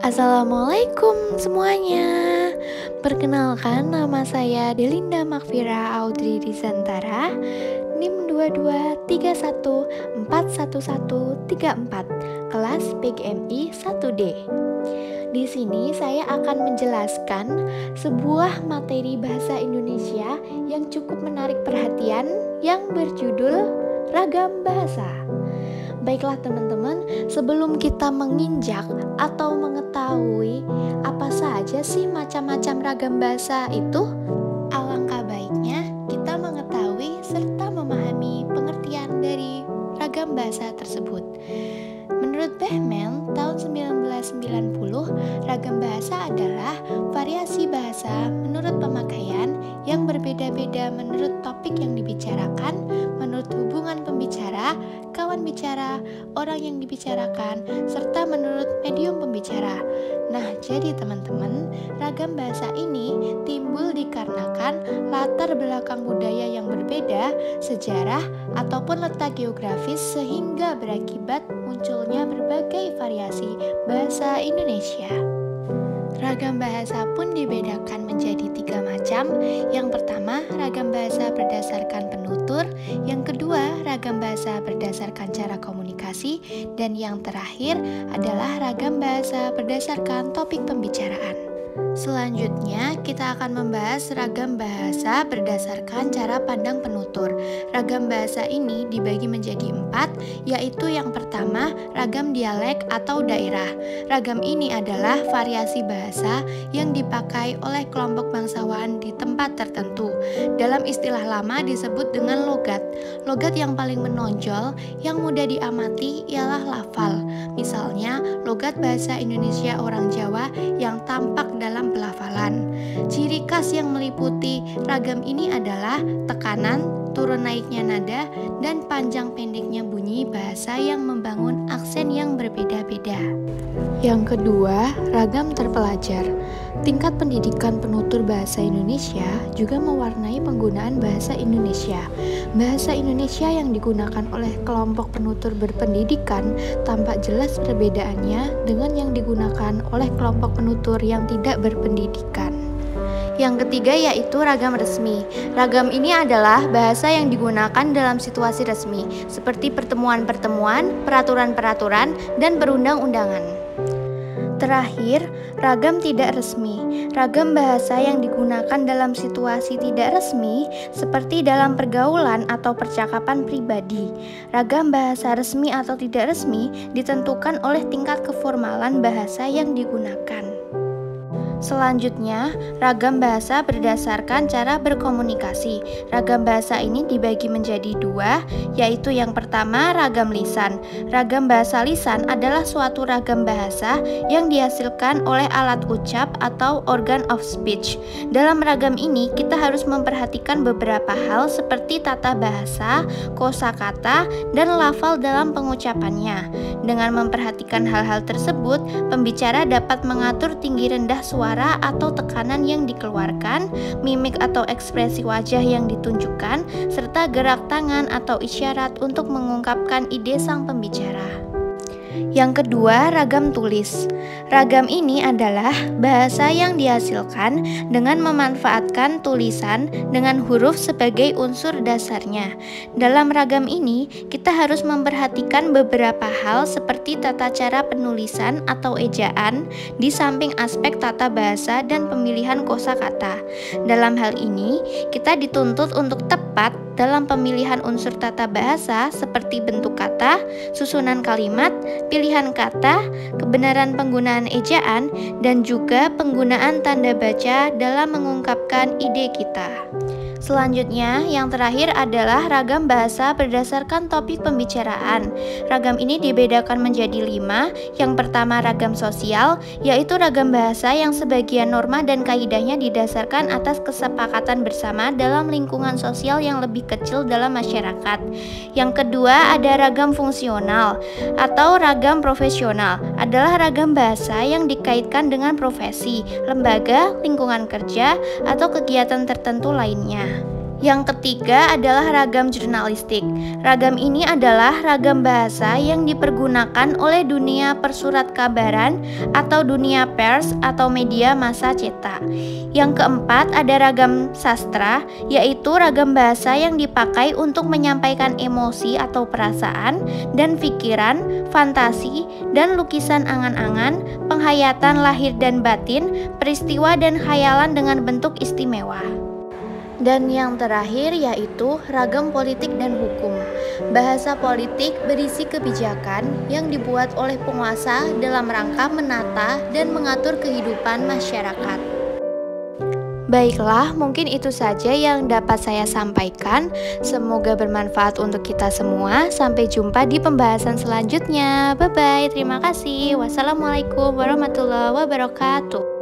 Assalamualaikum semuanya. Perkenalkan, nama saya Delinda Makfira Audrey Rizantara, NIM 223141134, kelas PGMI 1D. Di sini saya akan menjelaskan sebuah materi bahasa Indonesia yang cukup menarik perhatian yang berjudul Ragam Bahasa. Baiklah teman-teman, sebelum kita menginjak atau mengetahui apa saja sih macam-macam ragam bahasa itu, alangkah baiknya kita mengetahui serta memahami pengertian dari ragam bahasa tersebut. Menurut Behmen, tahun 1990, ragam bahasa adalah variasi bahasa menurut pemakaian yang berbeda-beda menurut topik yang dibicarakan, menurut hubungan pembicara, kawan bicara, orang yang dibicarakan, serta menurut medium pembicara. Nah, jadi teman-teman, ragam bahasa ini timbul dikarenakan latar belakang budaya yang berbeda, sejarah, ataupun letak geografis sehingga berakibat munculnya berbagai variasi bahasa Indonesia. Ragam bahasa pun dibedakan menjadi 3 macam. Yang pertama, ragam bahasa berdasarkan penutur. Yang kedua, ragam bahasa berdasarkan cara komunikasi. Dan yang terakhir adalah ragam bahasa berdasarkan topik pembicaraan. Selanjutnya, kita akan membahas ragam bahasa berdasarkan cara pandang penutur. Ragam bahasa ini dibagi menjadi 4, yaitu yang pertama, ragam dialek atau daerah. Ragam ini adalah variasi bahasa yang dipakai oleh kelompok bangsawan di tempat tertentu. Dalam istilah lama disebut dengan logat. Logat yang paling menonjol, yang mudah diamati ialah lafal. Misalnya, logat bahasa Indonesia orang Jawa yang tampak dalam pelafalan. Ciri khas yang meliputi ragam ini adalah tekanan, turun naiknya nada, dan panjang pendeknya bunyi bahasa yang membangun aksen yang berbeda-beda. Yang kedua, ragam terpelajar. Tingkat pendidikan penutur bahasa Indonesia juga mewarnai penggunaan bahasa Indonesia. Bahasa Indonesia yang digunakan oleh kelompok penutur berpendidikan tampak jelas perbedaannya dengan yang digunakan oleh kelompok penutur yang tidak berpendidikan. Yang ketiga yaitu ragam resmi. Ragam ini adalah bahasa yang digunakan dalam situasi resmi, seperti pertemuan-pertemuan, peraturan-peraturan, dan perundang-undangan. Terakhir, ragam tidak resmi. Ragam bahasa yang digunakan dalam situasi tidak resmi, seperti dalam pergaulan atau percakapan pribadi. Ragam bahasa resmi atau tidak resmi ditentukan oleh tingkat keformalan bahasa yang digunakan. Selanjutnya, ragam bahasa berdasarkan cara berkomunikasi. Ragam bahasa ini dibagi menjadi 2, yaitu yang pertama ragam lisan. Ragam bahasa lisan adalah suatu ragam bahasa yang dihasilkan oleh alat ucap atau organ of speech. Dalam ragam ini, kita harus memperhatikan beberapa hal seperti tata bahasa, kosakata, dan lafal dalam pengucapannya. Dengan memperhatikan hal-hal tersebut, pembicara dapat mengatur tinggi rendah suara atau tekanan yang dikeluarkan, mimik atau ekspresi wajah yang ditunjukkan, serta gerak tangan atau isyarat untuk mengungkapkan ide sang pembicara. Yang kedua, ragam tulis. Ragam ini adalah bahasa yang dihasilkan dengan memanfaatkan tulisan dengan huruf sebagai unsur dasarnya. Dalam ragam ini, kita harus memperhatikan beberapa hal seperti tata cara penulisan atau ejaan, di samping aspek tata bahasa dan pemilihan kosakata. Dalam hal ini, kita dituntut untuk tepat dalam pemilihan unsur tata bahasa seperti bentuk kata, susunan kalimat, pilihan kata, kebenaran penggunaan ejaan, dan juga penggunaan tanda baca dalam mengungkapkan ide kita. Selanjutnya, yang terakhir adalah ragam bahasa berdasarkan topik pembicaraan. Ragam ini dibedakan menjadi 5. Yang pertama ragam sosial, yaitu ragam bahasa yang sebagian norma dan kaidahnya didasarkan atas kesepakatan bersama dalam lingkungan sosial yang lebih kecil dalam masyarakat. Yang kedua ada ragam fungsional atau ragam profesional, adalah ragam bahasa yang dikaitkan dengan profesi, lembaga, lingkungan kerja, atau kegiatan tertentu lainnya. Yang ketiga adalah ragam jurnalistik. Ragam ini adalah ragam bahasa yang dipergunakan oleh dunia persurat kabaran atau dunia pers atau media massa cetak. Yang keempat ada ragam sastra, yaitu ragam bahasa yang dipakai untuk menyampaikan emosi atau perasaan dan pikiran, fantasi, dan lukisan angan-angan, penghayatan lahir dan batin, peristiwa dan khayalan dengan bentuk istimewa. Dan yang terakhir yaitu ragam politik dan hukum. Bahasa politik berisi kebijakan yang dibuat oleh penguasa dalam rangka menata dan mengatur kehidupan masyarakat. Baiklah, mungkin itu saja yang dapat saya sampaikan. Semoga bermanfaat untuk kita semua. Sampai jumpa di pembahasan selanjutnya. Bye-bye, terima kasih. Wassalamualaikum warahmatullahi wabarakatuh.